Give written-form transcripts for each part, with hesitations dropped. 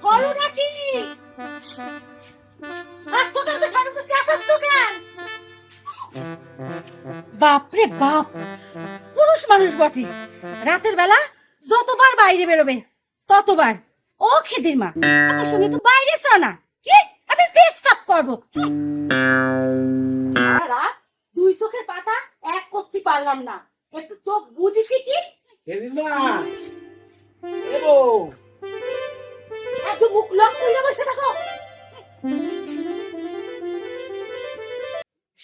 হলো নাকি? বাপরে বাপ, পুরুষ মানুষ বটে। রাতের বেলা যতবার বাইরে বেরোবে ততবার ও খেদির মা আমার সঙ্গে একটু বাইরে চ না, কি আমি পেশাব করবো। সারা দুই চোখের পাতা এক করতে পারলাম না, একটু চোখ বুঝেছি কি এত মুখ লক করে বসে থাকো।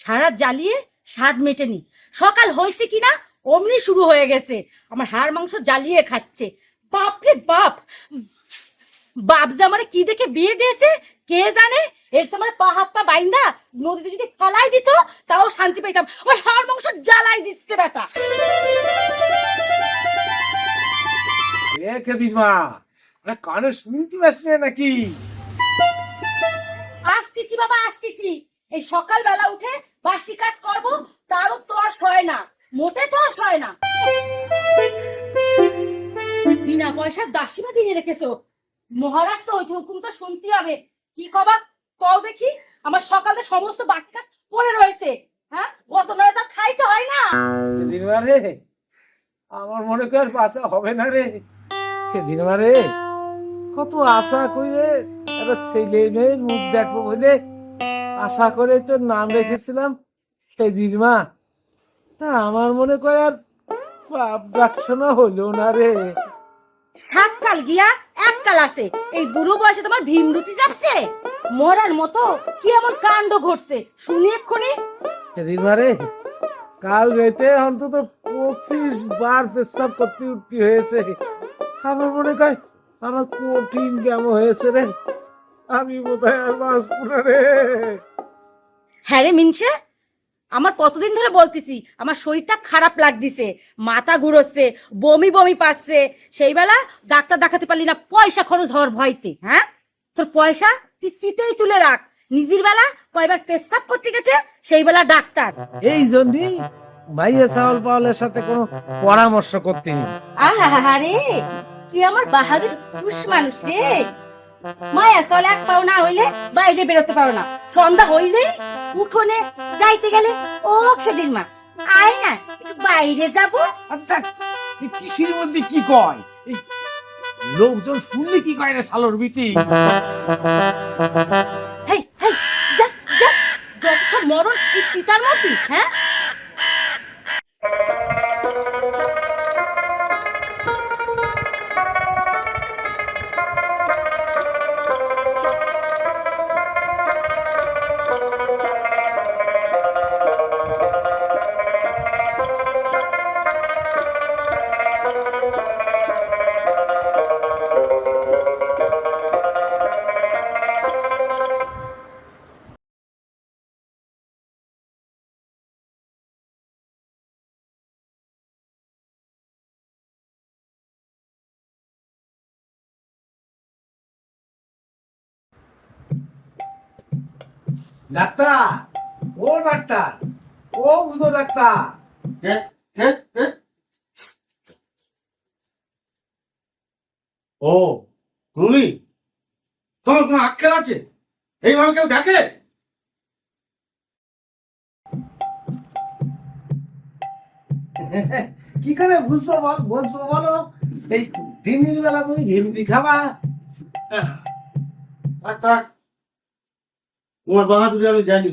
সারা জ্বালিয়ে স্বাদ মেটেনি, সকাল হয়েছে কিনা অমনি শুরু হয়ে গেছে আমার হাড় মাংস জ্বালিয়ে খাচ্ছে। বাপরে বাপ, বাপ যে আমার কি দেখে বিয়ে দিয়েছে কে জানে। এর সময় পা হাত পা বাইন্দা নদীতে যদি ফেলাই দিত তাও শান্তি পাইতাম, ওই হাড় মাংস জ্বালাই দিচ্ছে বেটা। কানে শুনতে পাচ্ছি নাকি? আসতেছি বাবা আসতেছি, এই সকাল বেলা উঠে বাসি কাজ করবো তারও তো আর সয় না, মোটে তো আর সয় না। বিনা পয়সার দাসীমা দিয়ে রেখেছো, মহারাজ তো হইতে হুকুম তো শুনতে হবে। কি কবা কও দেখি, আমার সকালে সমস্ত বাক্যা পড়ে রয়েছে। হ্যাঁ, অত নয় তো খাইতে হয় না। রে আমার মনে কর বাঁচা হবে না রে। সেদিন মারে কত আশা করে একটা ছেলে মেয়ের মুখ দেখবো বলে আশা করে তোর নাম রেখেছিলাম সেদিন মা। তা আমার মনে করে আর বাপ ডাকশোনা হলো না রে। সাত কাল গিয়া এক কাল আছে, এই বুড়ো বয়সে তোমার ভীমরুতি যাচ্ছে মরার মতো। কি এমন কাণ্ড ঘটছে শুনি এক্ষুনি। সেদিন মারে কাল রাতে অন্তত 25 বার পেশাব করতে উঠতে হয়েছে। আমার মনে হয় আমার কঠিন কেমন হয়েছে রে, আমি বোধহয় আর বাঁচবো না রে। হ্যাঁ রে মিনসে, আমার কতদিন ধরে বলতেছি আমার শরীরটা খারাপ লাগতেছে, মাথা ঘুরোচ্ছে, বমি বমি পাচ্ছে। সেই বেলা ডাক্তার দেখাতে পারলি না পয়সা খরচ হওয়ার ভয়তে। হ্যাঁ, তোর পয়সা তুই সিটেই তুলে রাখ, নিজের বেলা কয়বার পেশাব করতে গেছে সেই বেলা ডাক্তার। এই জন্যই মাইয়া চাউল পাওয়ালের সাথে কোনো পরামর্শ করতে নেই। আরে কি আমার বাহাদুর পুরুষ মানুষ রে। মায়া চলে এক পাও না হইলে বাইরে বেরোতে পারো না, সন্ধ্যা হইলেই উঠোনে যাইতে গেলে ও খেদির মা আয় না একটু বাইরে যাবো। কৃষির মধ্যে কি কয় এই লোকজন শুনলে কি কয় রে শালোর বিটি। হেই হেই যা যা, যত সব মরণ এই সীতার মধ্যে। হ্যাঁ, ডাক্তার, ও ডাক্তার, ও বুঝো ডাক্তার। ও তুমি, তোমার কোনো আক্কেল আছে? এইভাবে কেউ দেখে? কি করে বুঝবো বুঝবো বলো? এই দিনের বেলা তুমি ঘিমতি খাবা? থাক থাক, তোমার বাহাদুরি আমি জানি।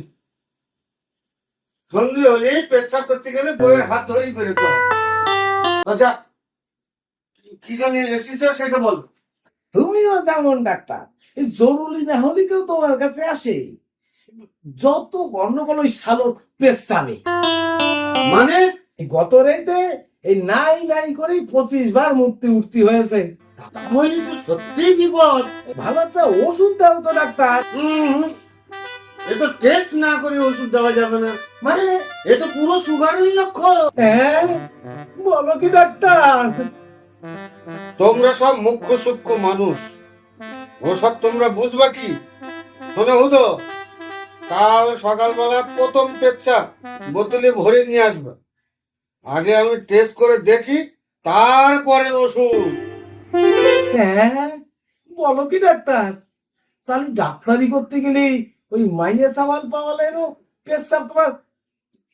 সন্ধে হলে পেচ্ছাপ করতে গেলে বইয়ের হাত ধরেই বেরোতে হবে। আচ্ছা, কি জানি এসেছ সেটা বল। তুমিও যেমন ডাক্তার, এই জরুরি না হলে কেউ তোমার কাছে আসে। যত গন্ডগোল ওই শালোর পেস্তাবে। মানে গত রাতে এই নাই নাই করেই 25 বার মুক্তি উঠতি হয়েছে। তাহলে তো সত্যিই বিপদ। ভালো একটা ওষুধ দাও তো ডাক্তার। এ তো টেস্ট না করে ওষুধ দেওয়া যাবে না, মানে এ তো পুরো সুগারের লক্ষণ। হ্যাঁ, বলো কি ডাক্তার? তোমরা সব মুখ্য সূক্ষ্ম মানুষ, ওসব তোমরা বুঝবা কি? শোনো হুতো, কাল সকালবেলা প্রথম পেচ্ছাপ বোতলে ভরে নিয়ে আসবে। আগে আমি টেস্ট করে দেখি, তারপরে ওষুধ। হ্যাঁ, বলো কি ডাক্তার? তাহলে ডাক্তারি করতে গেলে ওই মাইনে সামাল পাওয়ালেরও পেশাব তোমার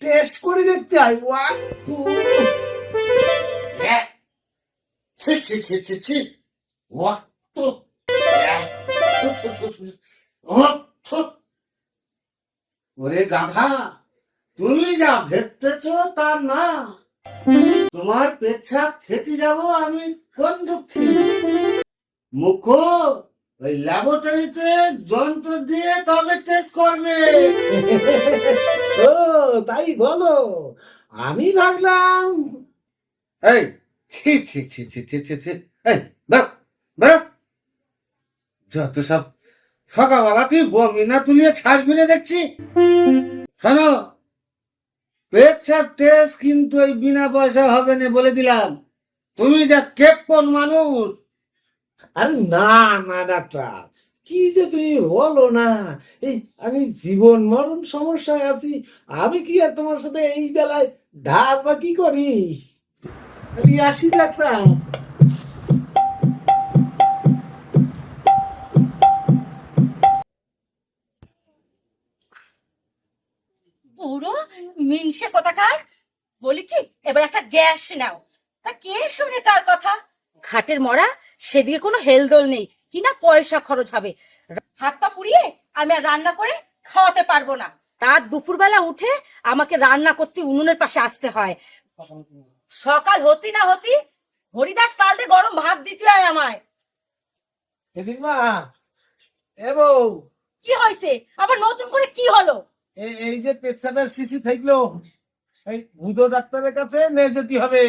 টেস্ট করে দেখতে হয়। ছি ছি ছি ছি ছি অত ওরে গাধা, তুমি যা ভেবতেছ তা না। তোমার পেচ্ছাপ খেতে যাব আমি কোন দুঃখী? মুখ ওই ল্যাবরেটরিতে যন্ত্র দিয়ে তবে টেস্ট করবে। ও তাই বলো? আমি ভাবলাম এই ছি ছি ছি ছি ছি ছি ছি, এই বেরো বেরো, যত সব সকালবেলা তুই বমি না তুলিয়ে ছাড়বি না দেখছি। শোনো, পেচ্ছাপ টেস্ট কিন্তু ওই বিনা পয়সা হবে না বলে দিলাম। তুমি যা কেপন মানুষ। আরে না না ডাক্তার, কি যে তুমি বলো না। এই আমি জীবন মরণ সমস্যায় আছি, আমি কি আর তোমার সাথে এই বেলায় ধার বা কি করি? আমি আসি ডাক্তার। বুড়ো মিনসে কোথাকার, বলি কি এবার একটা গ্যাস নাও। তা কে শুনে কার কথা? ঘাটের মরা, সেদিকে কোনো হেলদোল নেই, কিনা পয়সা খরচ হবে। হাত পা পুড়িয়ে আমি আর রান্না করে খাওয়াতে পারবো না। রাত দুপুরবেলা উঠে আমাকে রান্না করতে উনুনের পাশে আসতে হয়। সকাল হতি না হতি হরিদাস পাল্টে গরম ভাত দিতে হয় আমায়। এদিক মা, এ বউ, কি হয়েছে আবার? নতুন করে কি হলো? এই যে পেচ্ছাপের শিশি থাকলো, এই ভূত ডাক্তারের কাছে নিয়ে যেতে হবে।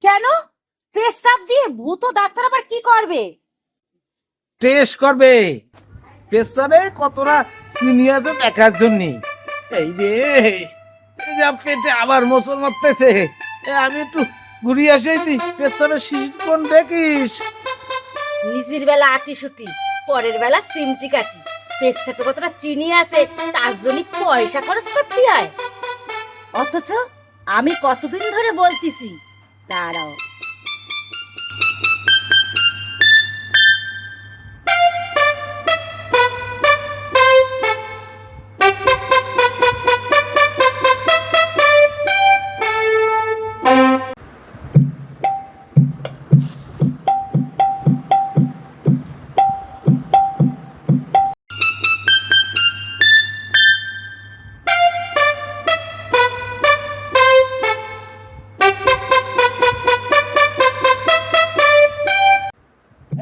কেন? পেশাব দিয়ে ভূত ডাক্তার আবার কি করবে? টেস্ট করবে পেশাবে কতটা চিনি আছে দেখার জন্য। এই রে, এই যে পেটে আবার মোচড় মারতেছে। আমি একটু ঘুরিয়ে আসি, তুই পেশাবের শিশি কোন দেখিস। নিজের বেলা আটি সুটি, পরের বেলা সিমটি কাটি। পেশাবে কতটা চিনি আছে তার জন্য পয়সা খরচ করতে হয়। অথচ আমি কতদিন ধরে বলতেছি। দাঁড়াও,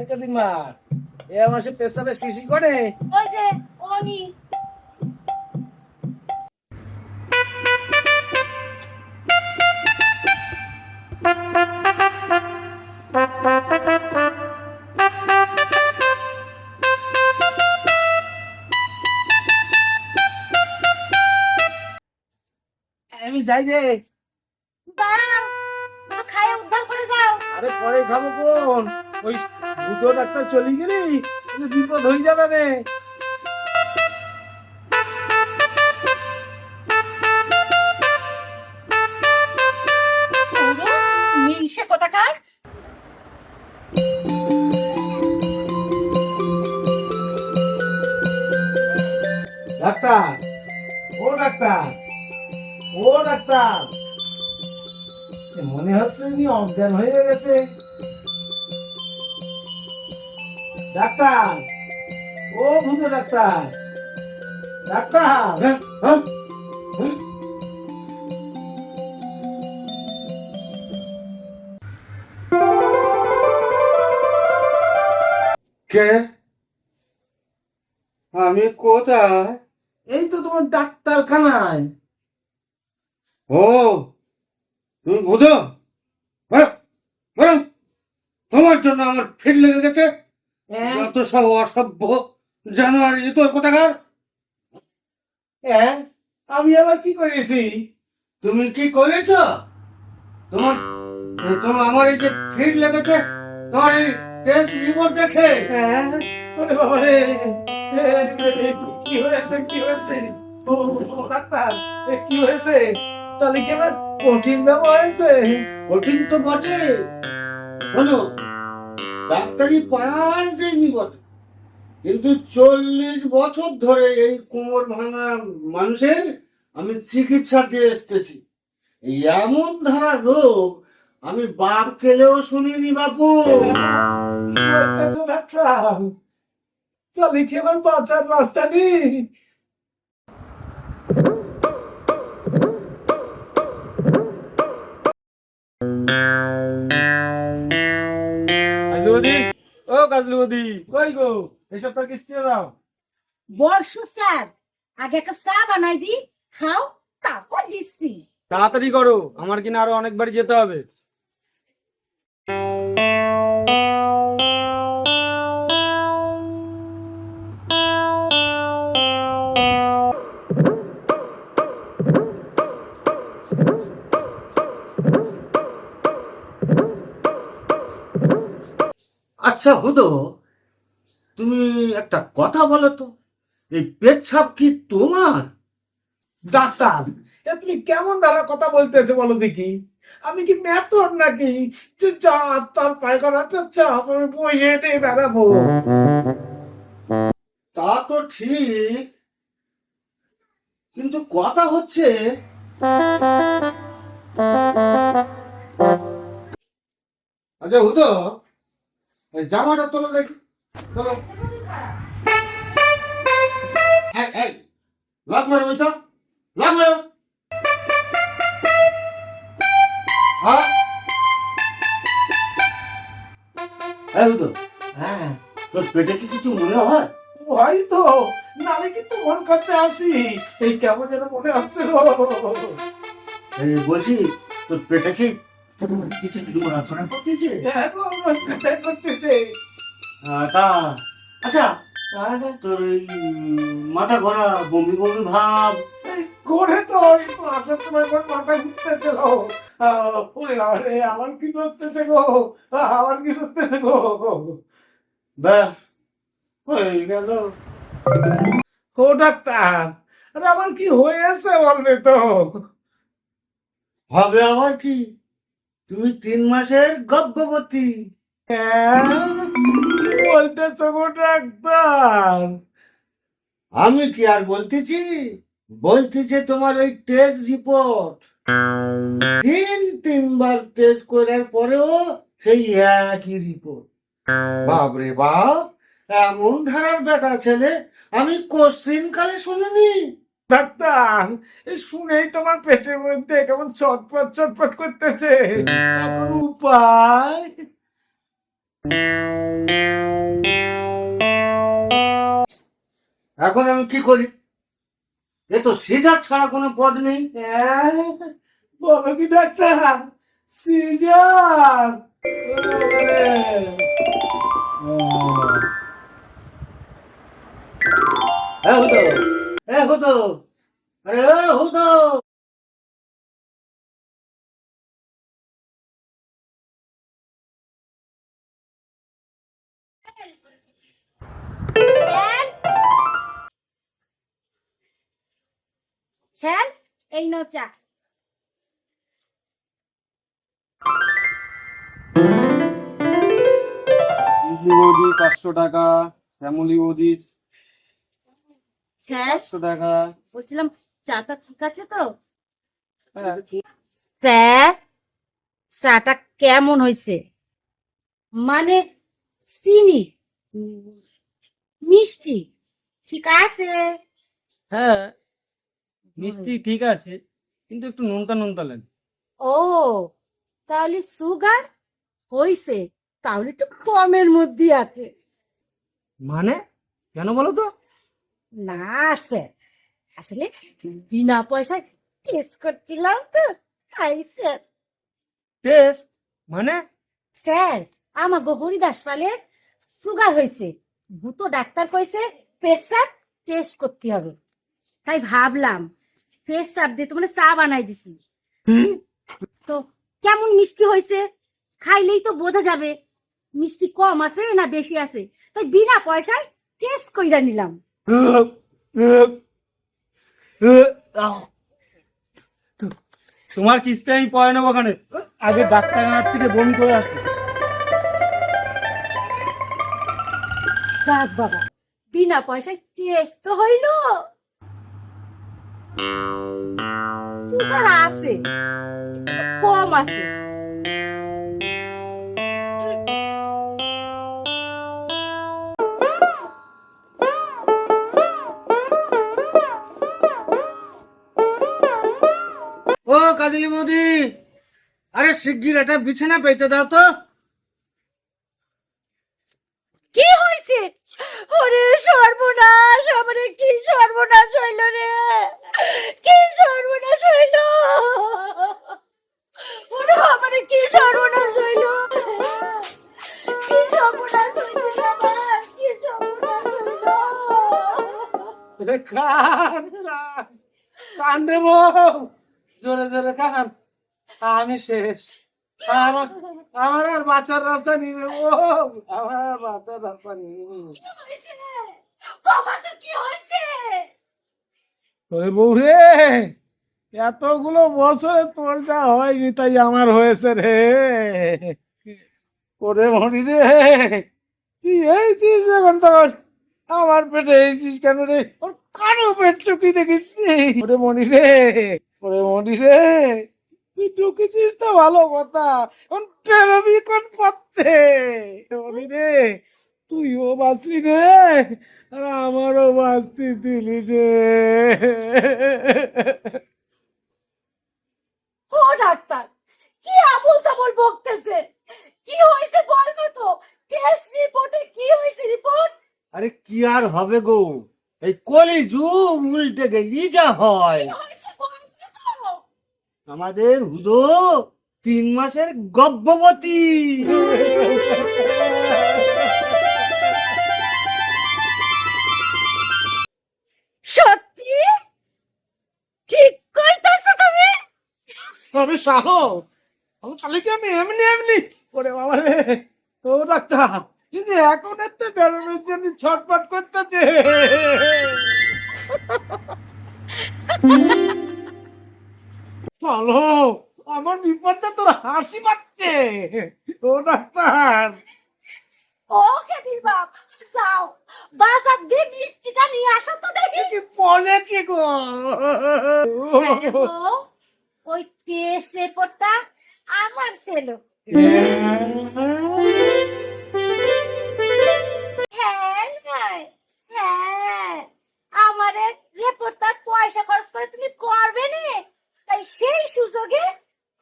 একাধিক মা, এ আমার সে পেশাবের শিশি করে। ওই যে অনি। আমি যাই রে। দাঁড়াও, খায় উদ্ধার করে যাও। আরে পরে খাবো কোন? ওই ভূত ডাক্তার চলে গেলি বিপদ হয়ে যাবে রে। বুড়ো মিনসে কোথাকার। ডাক্তার, ও ডাক্তার, ও ডাক্তার, মনে হচ্ছে উনি অজ্ঞান হয়ে গেছে। ডাক্তার, ও ভূত ডাক্তার, ডাক্তার। হ্যাঁ, হ্যাঁ, হ্যাঁ। কে? আমি কোথায়? এই তো তোমার ডাক্তারখানায়। ও, তুমি বুঝো? তোমার জন্য আমার ফিট লেগে গেছে। যত সব অসভ্য জানুয়ারি তোর কোথাকার। আমি আবার কি করেছি? তুমি কি করেছ? তোমার তোমার আমার এই যে ফিট লেগেছে তোমার এই টেস্ট রিপোর্ট দেখে। ওরে বাবা রে, কি হয়েছে, কি হয়েছে? ও ডাক্তার, কি হয়েছে? তাহলে কি আমার কঠিন ব্যাপার হয়েছে? কঠিন তো বটে। শোনো, ডাক্তারি পার দেয়নি বটে, কিন্তু 40 বছর ধরে এই কোমর ভাঙা মানুষের আমি চিকিৎসা দিয়ে এসতেছি। এই এমন ধারা রোগ আমি বাপ কেলেও শুনিনি বাপু। ডাক্তার, তাহলে কি আমার বাঁচার রাস্তা নেই? কাজলুদি, ও কাজলুদি, কই গো? এই সপ্তাহ কিস্তি দাও। বর্ষু স্যার, আগে একটা চা বানাই দি, খাও, তারপর দিচ্ছি। তাড়াতাড়ি করো, আমার কিনা আরো অনেক বাড়ি যেতে হবে। আচ্ছা হুদো, তুমি একটা কথা বলো তো, এই পেচ্ছাপ কি তোমার? ডাক্তার, এ তুমি কেমন ধারা কথা বলতেছো বলো দেখি? আমি কি মেথর নাকি যে যা তার পায়খানা পেচ্ছাপ আমি বই হেঁটে বেড়াবো? তা তো ঠিক, কিন্তু কথা হচ্ছে আচ্ছা হুদো, এই জামাটা তোলো দেখি, তোলো। এই, লাভ মারো বৈশা, লাভ মারো। হ্যাঁ হুদো, হ্যাঁ, তোর পেটে কি কিছু মনে হয়? হয়তো, নালে কিন্তু মন কাছে আসি, এই কেমন যেন মনে হচ্ছে গো। এই বলছি, তোর পেটে কি কিছু নড়াচড়া করতেছে? হ্যাঁ গো, আমার পেটে করতেছে। তা আচ্ছা, হ্যাঁ, তোর এই মাথা ঘোরা বমি বমি ভাব, এই করে তো এই তো আসার সময় আমার মাথা ঘুরতেছে গো। ওরে আরে, আমার কি করতেছে গো, আমার কি করতেছে গো। ব্যাস হয়ে গেল। ও ডাক্তার, আরে আমার কি হয়েছে বলবে তো? হবে আবার কি, তুমি 3 মাসের গর্ভবতী। হ্যাঁ, কি বলতেছো গো ডাক্তার? আমি কি আর বলতেছি, বলতেছে তোমার ওই টেস্ট রিপোর্ট। 3বার টেস্ট করার পরেও সেই একই রিপোর্ট। বাপরে বাপ, এমন ধারার বেটা ছেলে আমি কোশ্চিন কালে শুনিনি। ডাক্তার, এই শুনেই তোমার পেটের মধ্যে কেমন চটপট চটপট করতেছে, এখন উপায়? এখন আমি কি করি? এ তো সিজার ছাড়া কোনো পদ নেই। হ্যাঁ, বলো কি ডাক্তার? সিজার? হুদো, হুদো, আরে হুদো। স্যার, স্যার, এই নাও চা। বিজলি বৌদি 500 টাকা, শ্যামলি বৌদি স্যার, 500 টাকা। বলছিলাম চাটা ঠিক আছে তো? হ্যাঁ, স্যার, চাটা কেমন হয়েছে? মানে চিনি, মিষ্টি ঠিক আছে? হ্যাঁ, মিষ্টি ঠিক আছে, কিন্তু একটু নোনতা নোনতা লাগে। ও, তাহলে সুগার হইছে, তাহলে একটু কমের মধ্যে আছে। মানে কেন বলো তো? না স্যার, আসলে বিনা পয়সায় টেস্ট করছিলাম তো, তাই স্যার। টেস্ট মানে? স্যার, আমার গো হরিদাস পালে সুগার হয়েছে, ভূত ডাক্তার কইছে পেশাব টেস্ট করতে হবে, তাই ভাবলাম পেশাব দিয়ে তোমার চা বানাই দিছি। তো কেমন মিষ্টি হয়েছে খাইলেই তো বোঝা যাবে মিষ্টি কম আছে না বেশি আছে, তাই বিনা পয়সায় টেস্ট কইরা নিলাম। তোমার কিস্তি আমি পড়ে নেবো ওখানে, আগে ডাক্তারখানার থেকে বমি করে আসো। যাক বাবা, বিনা পয়সায় টেস্ট তো হইল। সুগার আছে কিন্তু কম আছে। ও কাজলি মোদি, আরে শিগগির একটা বিছানা পেতে দাও তো। কি হয়েছে? ওরে সর্বনাশ, আমারে কি সর্বনাশ হইল রে, কি সর্বনাশ হইল, ওরে আমারে কি সর্বনাশ হইল, কি সর্বনাশ হইল আমার, কি সর্বনাশ হইল। কান কান রে বউ, জোরে জোরে কান। আমি শেষ। আমার আমার আর বাঁচার রাস্তা নেই রে বউ, আমার আর বাঁচার রাস্তা নেই। কি হয়েছে বাবা, তো কি হয়েছে? ওরে বউ রে, এতগুলো বছরে তোর যা হয়নি তাই আমার হয়েছে রে। ওরে মনি রে, তুই এইছিস এখন তখন আমার পেটে এইছিস কেন রে? ওর কারো পেট চুকি দেখিস নি? ওরে মনি রে, ওরে মনি রে, তুই ঢুকেছিস তো ভালো কথা, এখন বেরোবি কোন পথে? মনি রে, তুইও বাঁচলি রে, আর আমারও বাঁচতে দিলি রে। ও ডাক্তার, কি আবল তাবল বকতেছে? কি হয়েছে বলবে তো? টেস্ট রিপোর্টে কি হয়েছে? রিপোর্ট আরে কি আর হবে গো, এই কলি যুগ উল্টে গেলি যা হয়। কি হয়েছে বলবে তো? আমাদের হুদো 3 মাসের গর্ভবতী। সত্যি? ঠিক কইতাছো তুমি? আমি সাহস, আমি তাহলে কি আমি এমনি এমনি ওরে বাবা রে। ও ডাক্তার, কিন্তু এখন এতে বেরোনোর জন্য ছটফট করতেছে। চলো, আমার বিপদটা তোর হাসি পাচ্ছে। ও ডাক্তার, ওকে দিল বাপ, যাও বাজার দিয়ে মিষ্টিটা নিয়ে আসো তো দেখি। কি বলে কি গো? ওই টেস্ট রিপোর্টটা আমার ছিল। হ্যাঁ হ্যাঁ হ্যাঁ, আমার রিপোর্টটার পয়সা খরচ করে তুমি করবে না, তাই সেই সুযোগে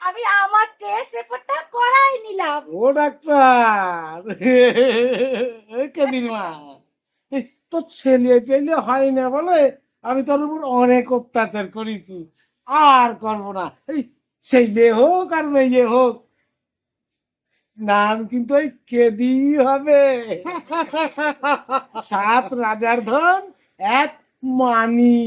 আমি আমার টেস্ট রিপোর্টটা করাই নিলাম। ও ডাক্তার, কেদিনমা, তোর ছেলে পেলে হয় না বলে আমি তোর উপর অনেক অত্যাচার করেছি, আর করবো না। এই ছেলে হোক আর মেয়ে হোক, নাম কিন্তু ওই কেদি হবে। 7 রাজার ধন 1 মানি।